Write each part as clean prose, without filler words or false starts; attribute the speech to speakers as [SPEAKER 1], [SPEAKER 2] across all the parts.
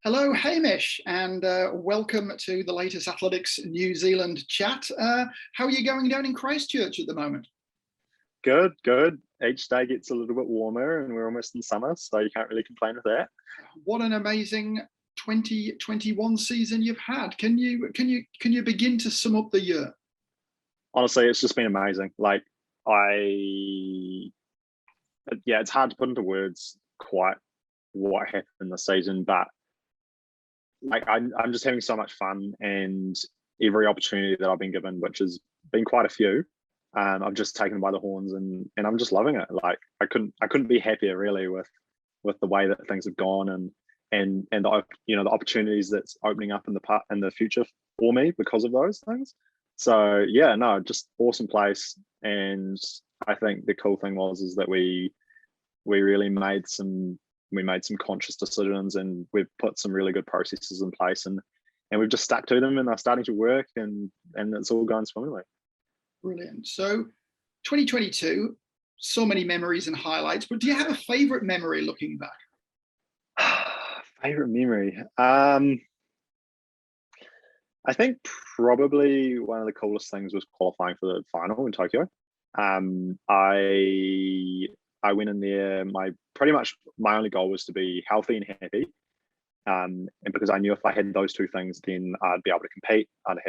[SPEAKER 1] Hello, Hamish, and welcome to the latest Athletics New Zealand chat. How are you going down in Christchurch at the moment?
[SPEAKER 2] Good, good. Each day gets a little bit warmer and we're almost in summer, so you can't really complain with that.
[SPEAKER 1] What an amazing 2021 season you've had. Can you begin to sum up the year?
[SPEAKER 2] Honestly, it's just been amazing. It's hard to put into words quite what happened this season, but I'm just having so much fun, and every opportunity that I've been given, which has been quite a few, I've just taken by the horns, and I'm just loving it. I couldn't be happier really with the way that things have gone, and the opportunities that's opening up in the future for me because of those things. So yeah, no, just awesome place. And I think the cool thing is that we really made some conscious decisions, and we've put some really good processes in place, and we've just stuck to them, and they're starting to work, and it's all going swimmingly.
[SPEAKER 1] Brilliant. So 2022, so many memories and highlights, but do you have a favorite memory looking back?
[SPEAKER 2] Favorite memory? I think probably one of the coolest things was qualifying for the final in Tokyo. I went in there, my only goal was to be healthy and happy. And because I knew if I had those two things, then I'd be able to compete. I'd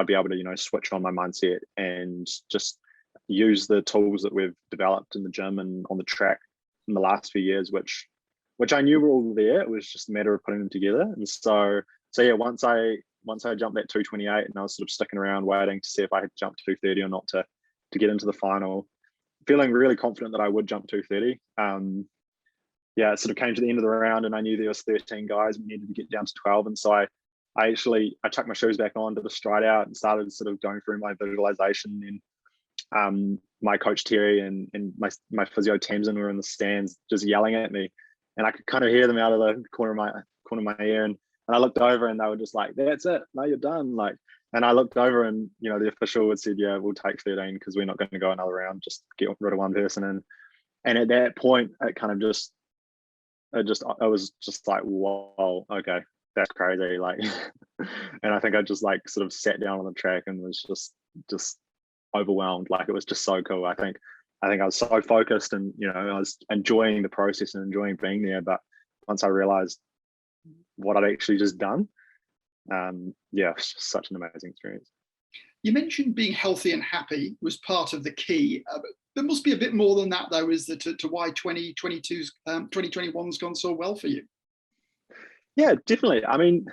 [SPEAKER 2] be able to, switch on my mindset and just use the tools that we've developed in the gym and on the track in the last few years, which I knew were all there. It was just a matter of putting them together. And so yeah, once I jumped that 228, and I was sort of sticking around waiting to see if I had jumped 230 or not to get into the final, feeling really confident that I would jump 230. It sort of came to the end of the round, and I knew there was 13 guys. We needed to get down to 12, and so I chucked my shoes back on, did a stride out, and started sort of going through my visualization. And my coach Terry and my physio Tamsin were in the stands just yelling at me, and I could kind of hear them out of the corner of my ear. And I looked over, and they were just like, "That's it, no, you're done." And I looked over, and the official had said, "Yeah, we'll take 13 because we're not going to go another round, just get rid of one person." And at that point, it was just like, "Whoa, okay, that's crazy!" And I think I just sort of sat down on the track and was just overwhelmed. It was just so cool. I think I was so focused, and I was enjoying the process and enjoying being there. But once I realized what I'd actually just done, it's just such an amazing experience.
[SPEAKER 1] You mentioned being healthy and happy was part of the key. But there must be a bit more than that, though, is there, to why 2021's gone so well for you?
[SPEAKER 2] Yeah, definitely. I mean,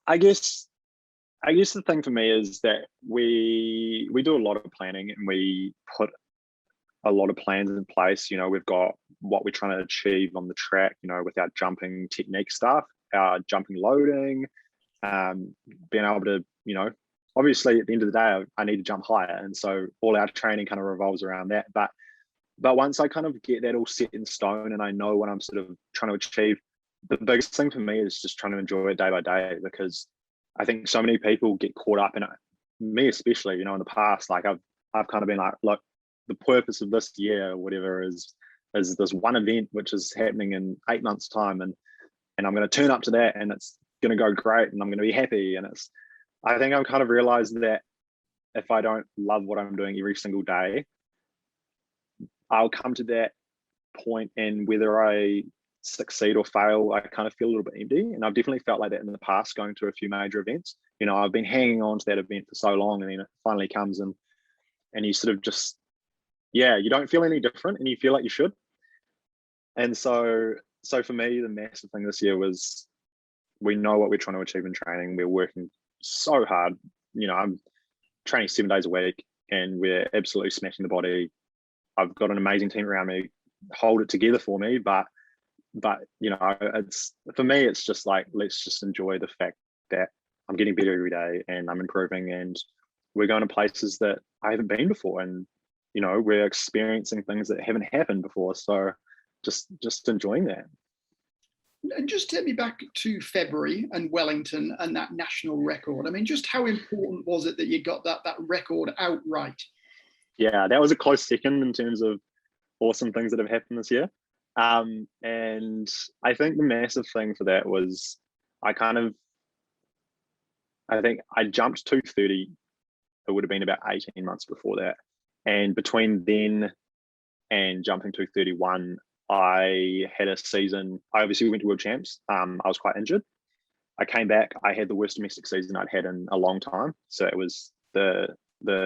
[SPEAKER 2] I guess the thing for me is that we do a lot of planning, and we put a lot of plans in place. We've got what we're trying to achieve on the track, with our jumping technique stuff, our jumping loading, being able to, obviously at the end of the day, I need to jump higher. And so all our training kind of revolves around that. But once I kind of get that all set in stone, and I know what I'm sort of trying to achieve, the biggest thing for me is just trying to enjoy it day by day, because I think so many people get caught up in it, me especially, in the past. I've kind of been like, look, the purpose of this year or whatever is this one event which is happening in 8 months' time, and I'm going to turn up to that, and it's going to go great, and I'm going to be happy. And I think I've kind of realized that if I don't love what I'm doing every single day, I'll come to that point, and whether I succeed or fail, I kind of feel a little bit empty. And I've definitely felt like that in the past, going to a few major events. I've been hanging on to that event for so long, and then it finally comes, and you sort of just, you don't feel any different, and you feel like you should. And so for me, the massive thing this year was, we know what we're trying to achieve in training. We're working so hard. I'm training 7 days a week, and we're absolutely smashing the body. I've got an amazing team around me, hold it together for me. But it's, for me, it's just like, let's just enjoy the fact that I'm getting better every day, and I'm improving, and we're going to places that I haven't been before, and we're experiencing things that haven't happened before. So just enjoying that.
[SPEAKER 1] And just take me back to February and Wellington and that national record. I mean, just how important was it that you got that record outright?
[SPEAKER 2] Yeah, that was a close second in terms of awesome things that have happened this year. And I think the massive thing for that was I kind of, I think I jumped 230. It would have been about 18 months before that. And between then and jumping 231, I had a season. I obviously went to World Champs. I was quite injured. I came back. I had the worst domestic season I'd had in a long time. So it was the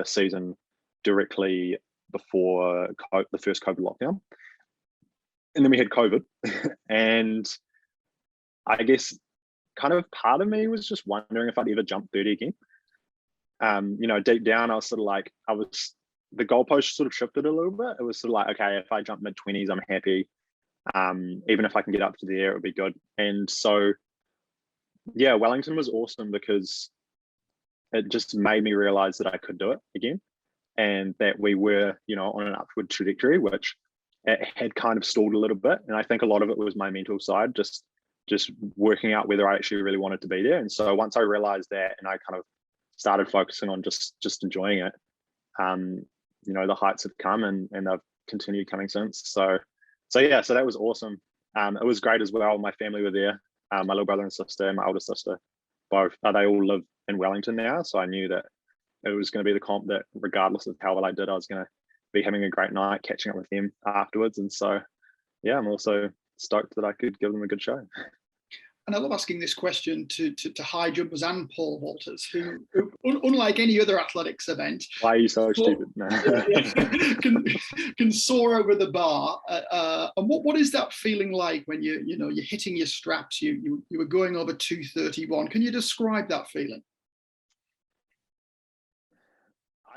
[SPEAKER 2] season directly before the first COVID lockdown. And then we had COVID. And I guess kind of part of me was just wondering if I'd ever jump 30 again. Deep down, I was sort of like, the goalpost sort of shifted a little bit. It was sort of like, okay, if I jump mid-20s, I'm happy. Even if I can get up to the air, it would be good. And so, yeah, Wellington was awesome because it just made me realize that I could do it again, and that we were, on an upward trajectory, which it had kind of stalled a little bit. And I think a lot of it was my mental side, just working out whether I actually really wanted to be there. And so once I realized that, and I kind of started focusing on just enjoying it, the heights have come and they've continued coming since. So that was awesome. It was great as well. My family were there. My little brother and sister and my older sister, both, they all live in Wellington now. So I knew that it was going to be the comp that regardless of how well I did, I was going to be having a great night, catching up with them afterwards. And so, yeah, I'm also stoked that I could give them a good show.
[SPEAKER 1] And I love asking this question to high jumpers and pole vaulters, who unlike any other athletics event,
[SPEAKER 2] why are you so stupid? No.
[SPEAKER 1] can soar over the bar. And what is that feeling like when you're hitting your straps? You were going over 231. Can you describe that feeling?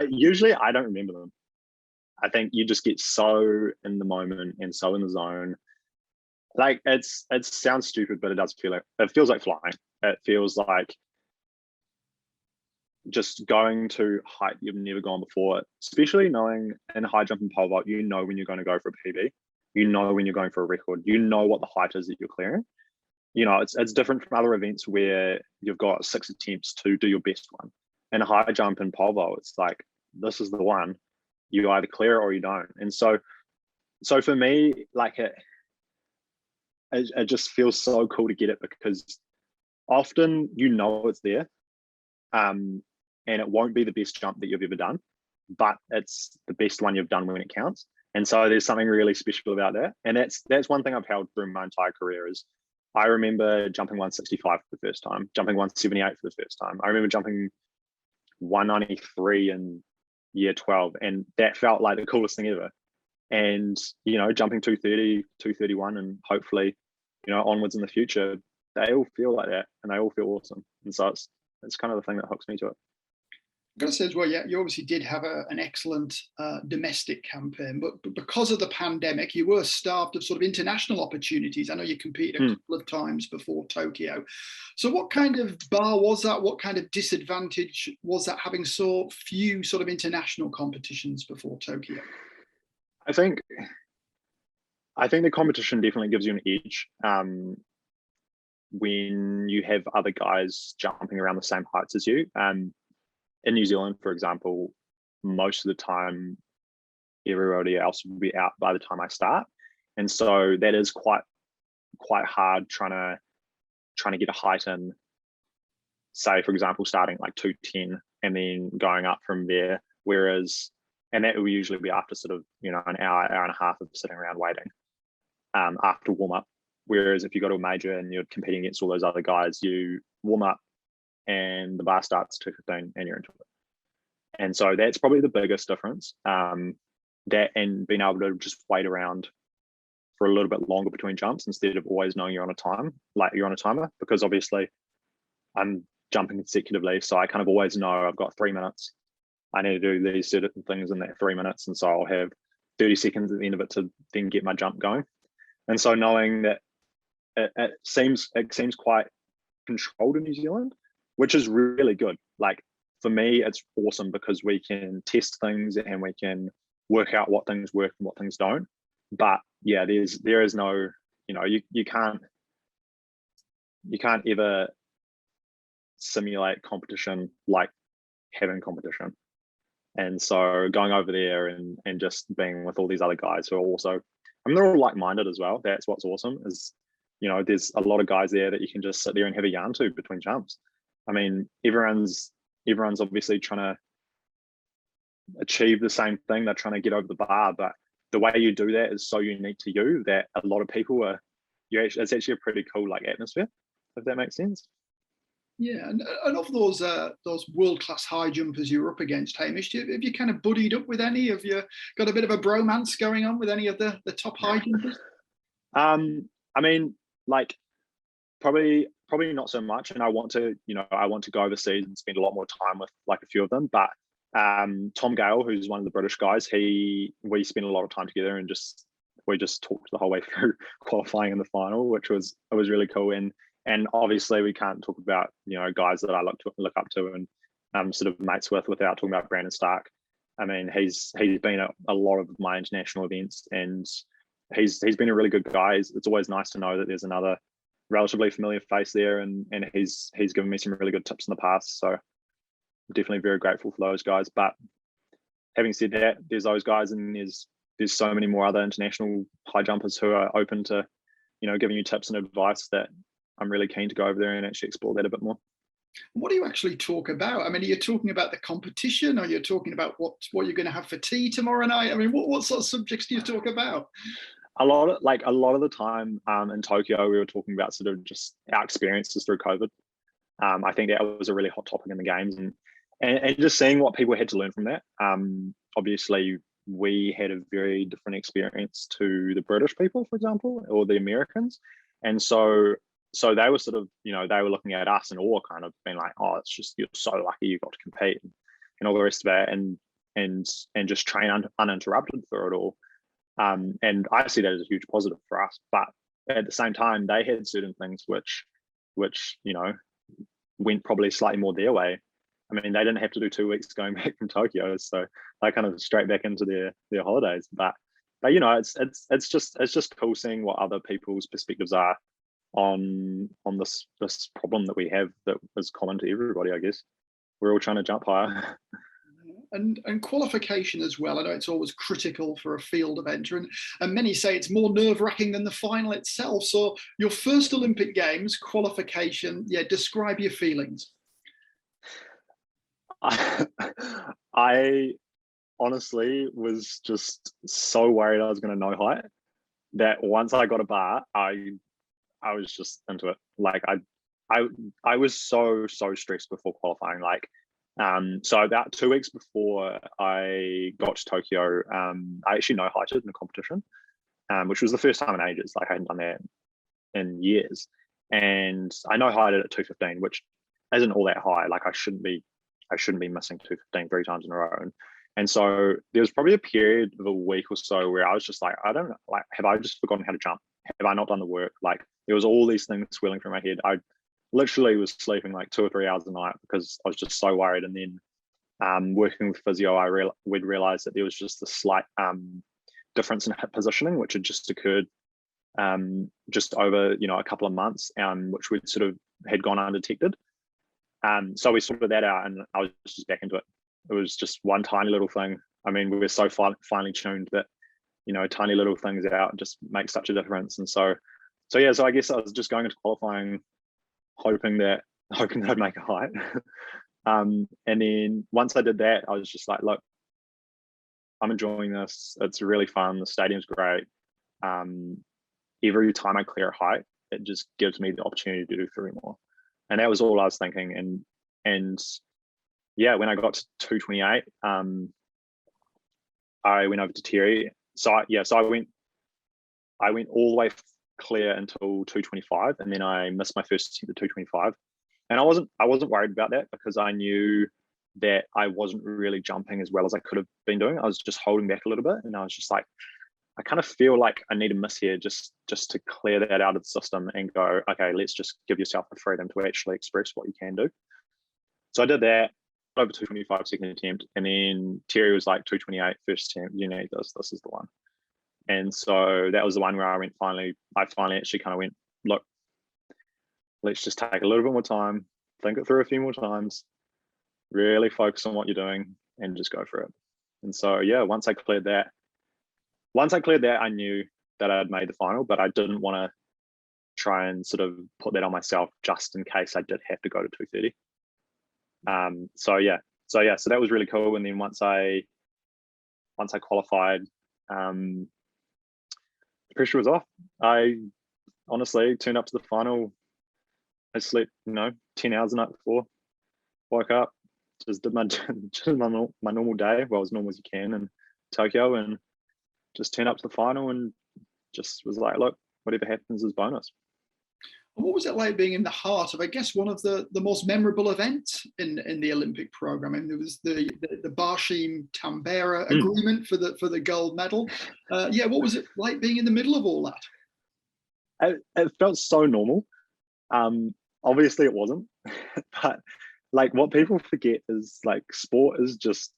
[SPEAKER 2] Usually, I don't remember them. I think you just get so in the moment and so in the zone. Like it sounds stupid, but it feels like flying. It feels like just going to height you've never gone before, especially knowing in high jump and pole vault, when you're going to go for a PB, when you're going for a record, what the height is that you're clearing. It's different from other events where you've got 6 attempts to do your best one. In a high jump and pole vault, it's like, this is the one. You either clear it or you don't. And so for me, like it just feels so cool to get it, because often it's there, and it won't be the best jump that you've ever done, but it's the best one you've done when it counts. And so there's something really special about that. And that's one thing I've held through my entire career is I remember jumping 165 for the first time, jumping 178 for the first time. I remember jumping 193 in year 12, and that felt like the coolest thing ever. And jumping 230, 231, and hopefully onwards in the future, they all feel like that, and they all feel awesome. And so it's kind of the thing that hooks me to it.
[SPEAKER 1] I've got to say as well, yeah, you obviously did have an excellent domestic campaign, but because of the pandemic, you were starved of sort of international opportunities. I know you competed a couple of times before Tokyo. So what kind of bar was that? What kind of disadvantage was that, having so few sort of international competitions before Tokyo?
[SPEAKER 2] I think the competition definitely gives you an edge when you have other guys jumping around the same heights as you. In New Zealand, for example, most of the time, everybody else will be out by the time I start, and so that is quite hard trying to get a height in. Say, for example, starting like 210 and then going up from there. And that will usually be after sort of an hour and a half of sitting around waiting after warm up. Whereas if you go to a major and you're competing against all those other guys, you warm up and the bar starts 215 and you're into it. And so that's probably the biggest difference. That and being able to just wait around for a little bit longer between jumps instead of always knowing you're on a timer, because obviously I'm jumping consecutively. So I kind of always know I've got 3 minutes. I need to do these certain things in that 3 minutes. And so I'll have 30 seconds at the end of it to then get my jump going. And so knowing that it seems quite controlled in New Zealand, which is really good. Like for me, it's awesome because we can test things and we can work out what things work and what things don't. But yeah, there is no, you can't ever simulate competition like having competition. And so going over there and just being with all these other guys who are also mean, they're all like-minded as well. That's what's awesome is, there's a lot of guys there that you can just sit there and have a yarn to between jumps. I mean, everyone's obviously trying to achieve the same thing. They're trying to get over the bar, but the way you do that is so unique to you that a lot of people it's actually a pretty cool like atmosphere, if that makes sense.
[SPEAKER 1] Yeah, and of those world-class high jumpers you're up against, Hamish, have you kind of buddied up with any? Have you got a bit of a bromance going on with any of the top high jumpers?
[SPEAKER 2] I mean, like probably not so much, and I want to go overseas and spend a lot more time with like a few of them. But Tom Gale, who's one of the British guys, we spent a lot of time together and we just talked the whole way through qualifying in the final, which was really cool. And obviously we can't talk about guys that I look up to and sort of mates with without talking about Brandon Stark. I mean, he's been at a lot of my international events, and he's been a really good guy. It's always nice to know that there's another relatively familiar face there, and he's given me some really good tips in the past. So I'm definitely very grateful for those guys. But having said that, there's those guys, and there's so many more other international high jumpers who are open to giving you tips and advice that I'm really keen to go over there and actually explore that a bit more.
[SPEAKER 1] What do you actually talk about? I mean, are you talking about the competition, or you're talking about what you're going to have for tea tomorrow night? I mean, what sort of subjects do you talk about?
[SPEAKER 2] A lot of the time in Tokyo, we were talking about sort of just our experiences through COVID. I think that was a really hot topic in the games, and just seeing what people had to learn from that. Obviously, we had a very different experience to the British people, for example, or the Americans, and so they were sort of, they were looking at us and all kind of being like, oh, it's just, you're so lucky you got to compete and all the rest of it, and just train uninterrupted through it all. And I see that as a huge positive for us. But at the same time, they had certain things which went probably slightly more their way. I mean, they didn't have to do 2 weeks going back from Tokyo, so they kind of straight back into their holidays. But it's just cool seeing what other people's perspectives are on this problem that we have that is common to everybody. I guess we're all trying to jump higher.
[SPEAKER 1] And qualification as well. I know it's always critical for a field event, and many say it's more nerve-wracking than the final itself. So your first Olympic Games qualification, describe your feelings.
[SPEAKER 2] I honestly was just so worried I was going to no height that once I got a bar, I was just into it. Like I was so stressed before qualifying. Like, so about 2 weeks before I got to Tokyo, I actually no heighted in the competition, which was the first time in ages. Like I hadn't done that in years, and I no heighted at 215, which isn't all that high. Like I shouldn't be missing 215 3 times in a row. And so there was probably a period of a week or so where I was just like, I don't know, like, have I just forgotten how to jump? Have I not done the work? Like there was all these things swirling through my head. I literally was sleeping like 2 or 3 hours a night because I was just so worried. And then working with physio, we'd realized that there was just a slight difference in hip positioning, which had just occurred just over a couple of months, which we'd sort of had gone undetected. So we sorted that out, and I was just back into it. It was just one tiny little thing. I mean, we were so finely tuned that tiny little things out just make such a difference. And so I guess I was just going into qualifying hoping that I'd make a height. And then once I did that, I was just like, look, I'm enjoying this. It's really fun. The stadium's great. Every time I clear a height, it just gives me the opportunity to do 3 more. And that was all I was thinking. And yeah, when I got to 228, I went over to Terry. So I went all the way clear until 225, and then I missed my first attempt at 225. And I wasn't worried about that because I knew that I wasn't really jumping as well as I could have been doing. I was just holding back a little bit, and I was just like, I kind of feel like I need a miss here just to clear that out of the system and go, okay, let's just give yourself the freedom to actually express what you can do. So I did that over 225 second attempt, and then Terry was like 228 first attempt. You need this. This is the one. And so that was the one where I finally actually kind of went, look, let's just take a little bit more time, think it through a few more times, really focus on what you're doing, and just go for it. And so yeah, once I cleared that, I knew that I'd made the final, but I didn't want to try and sort of put that on myself just in case I did have to go to 2:30. So that was really cool. And then once I qualified, the pressure was off. I honestly turned up to the final. I slept 10 hours the night before, woke up, just did my normal day, well, as normal as you can in Tokyo, and just turned up to the final and just was like, look, whatever happens is bonus.
[SPEAKER 1] What was it like being in the heart of, I guess, one of the most memorable events in the Olympic program? I mean, there was the Barshim Tambera agreement for the gold medal. What was it like being in the middle of all that?
[SPEAKER 2] It felt so normal. Obviously it wasn't, but like what people forget is like sport is just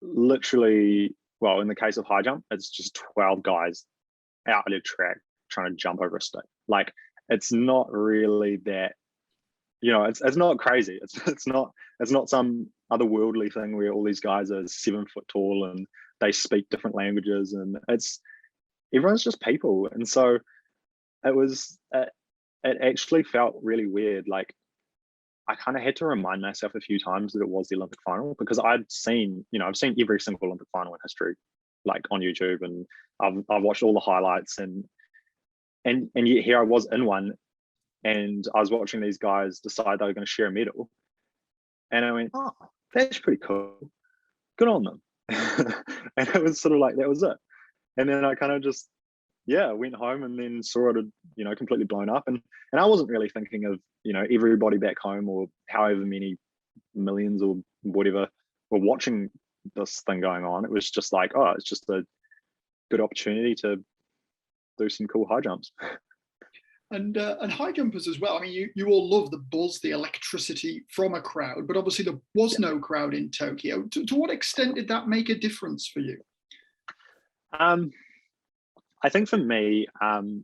[SPEAKER 2] literally, well, in the case of high jump, it's just 12 guys out at a track trying to jump over a stick. Like, it's not really that, it's not crazy. It's not some otherworldly thing where all these guys are 7 foot tall and they speak different languages, and everyone's just people. And so it actually felt really weird. Like, I kind of had to remind myself a few times that it was the Olympic final, because I've seen every single Olympic final in history, like on YouTube, and I've watched all the highlights, and yet here I was in one, and I was watching these guys decide they were going to share a medal, and I went, oh, that's pretty cool, good on them. And it was sort of like, that was it. And then I kind of just went home, and then saw it had, completely blown up, and I wasn't really thinking of everybody back home or however many millions or whatever were watching this thing going on. It was just like, oh, it's just a good opportunity to do some cool high jumps.
[SPEAKER 1] And high jumpers as well. I mean, you all love the buzz, the electricity from a crowd, but obviously there was no crowd in Tokyo. To what extent did that make a difference for you?
[SPEAKER 2] I think for me, in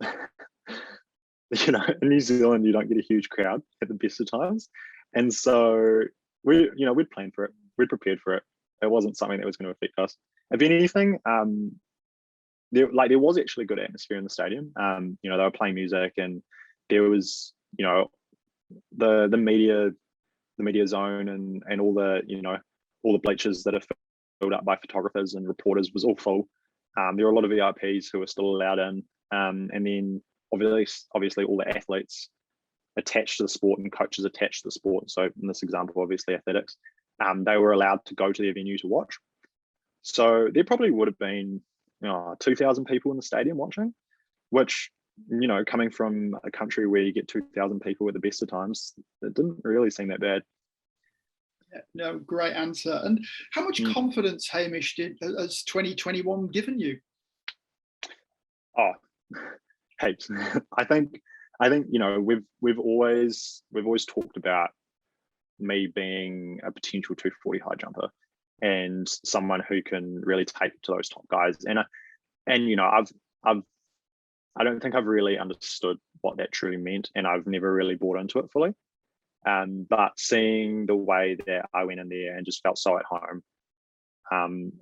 [SPEAKER 2] New Zealand, you don't get a huge crowd at the best of times, and so we'd planned for it, we'd prepared for it. It wasn't something that was going to affect us. If anything, there was actually good atmosphere in the stadium. They were playing music, and there was, the media zone and all the bleachers that are filled up by photographers and reporters was all full. There were a lot of VIPs who were still allowed in, and then obviously all the athletes attached to the sport and coaches attached to the sport. So in this example, obviously athletics, they were allowed to go to their venue to watch. So there probably would have been 2,000 people in the stadium watching, which, coming from a country where you get 2,000 people at the best of times, it didn't really seem that bad.
[SPEAKER 1] Yeah, no, great answer. And how much confidence, Hamish, has 2021 given you?
[SPEAKER 2] Oh, heaps. I think we've always talked about me being a potential 240 high jumper and someone who can really take it to those top guys. And I don't think I've really understood what that truly meant, and I've never really bought into it fully. But seeing the way that I went in there and just felt so at home,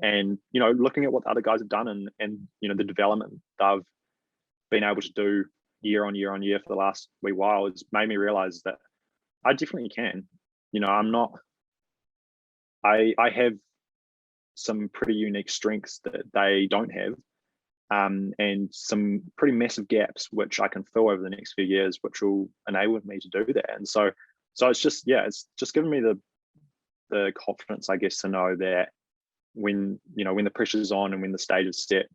[SPEAKER 2] and looking at what the other guys have done, and the development they've been able to do year on year on year for the last wee while, has made me realize that I definitely can. I have some pretty unique strengths that they don't have, and some pretty massive gaps which I can fill over the next few years, which will enable me to do that. And so it's just given me the confidence, I guess, to know that when the pressure's on and when the stage is set,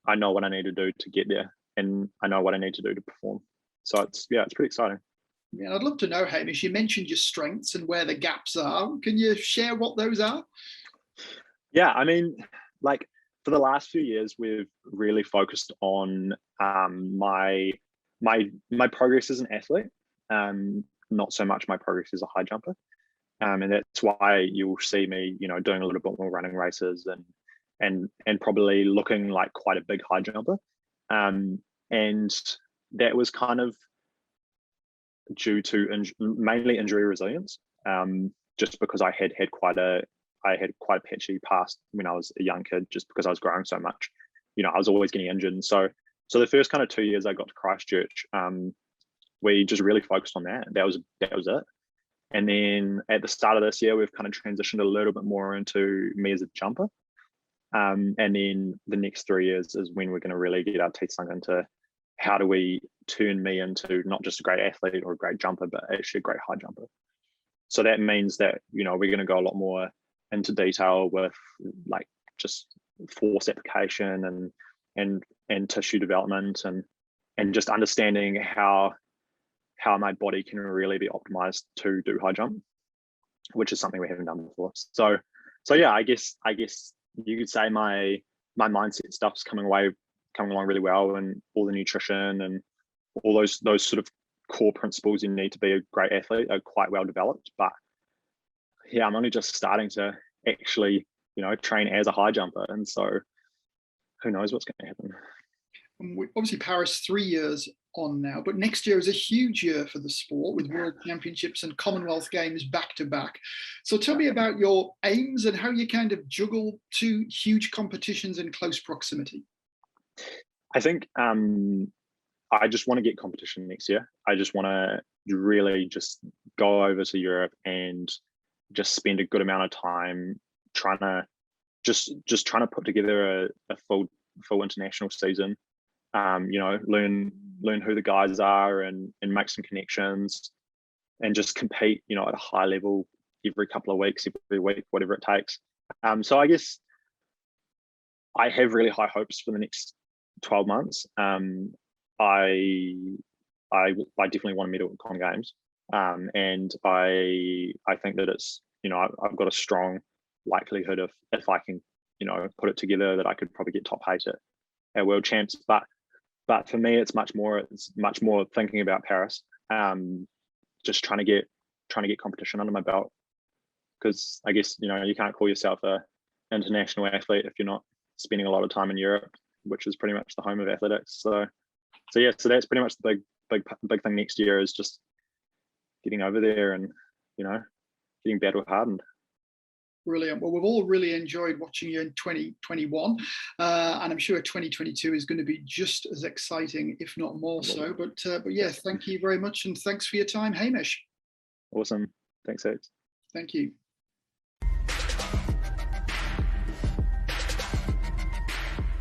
[SPEAKER 2] I know what I need to do to get there, and I know what I need to do to perform. So it's pretty exciting.
[SPEAKER 1] Yeah, I'd love to know, Hamish, you mentioned your strengths and where the gaps are. Can you share what those are?
[SPEAKER 2] Yeah, I mean, like, for the last few years, we've really focused on my progress as an athlete, not so much my progress as a high jumper. And that's why you'll see me, doing a little bit more running races and probably looking like quite a big high jumper. And that was kind of due to mainly injury resilience, just because I had quite a patchy past when I was a young kid, just because I was growing so much. I was always getting injured. And so the first kind of 2 years I got to Christchurch, we just really focused on that. That was it. And then at the start of this year, we've kind of transitioned a little bit more into me as a jumper. And then the next 3 years is when we're going to really get our teeth sunk into how do we turn me into not just a great athlete or a great jumper, but actually a great high jumper. So that means that, we're going to go a lot more into detail with like just force application and tissue development and just understanding how my body can really be optimized to do high jump, which is something we haven't done before. So yeah, I guess you could say my mindset stuff's coming along really well, and all the nutrition and all those sort of core principles you need to be a great athlete are quite well developed. But yeah, I'm only just starting to actually, train as a high jumper. And so who knows what's going to happen.
[SPEAKER 1] Obviously Paris 3 years on now, but next year is a huge year for the sport with World Championships and Commonwealth Games back to back. So tell me about your aims and how you kind of juggle two huge competitions in close proximity.
[SPEAKER 2] I think I just want to get competition next year. I just want to really just go over to Europe and just spend a good amount of time trying to trying to put together a full international season. Learn who the guys are and make some connections and just compete, at a high level every couple of weeks, every week, whatever it takes. So I guess I have really high hopes for the next 12 months. I definitely want a medal at Com Games. And I think that it's, I've got a strong likelihood of, if I can, put it together, that I could probably get top 8 at World Champs. But for me, it's much more thinking about Paris. Just trying to get competition under my belt, because I guess you can't call yourself a international athlete if you're not spending a lot of time in Europe, which is pretty much the home of athletics. So that's pretty much the big thing next year, is just getting over there and getting battle hardened.
[SPEAKER 1] Brilliant. Well, we've all really enjoyed watching you in 2021, and I'm sure 2022 is going to be just as exciting, if not more so. But yeah, thank you very much, and thanks for your time, Hamish.
[SPEAKER 2] Awesome. Thanks, Alex.
[SPEAKER 1] Thank you.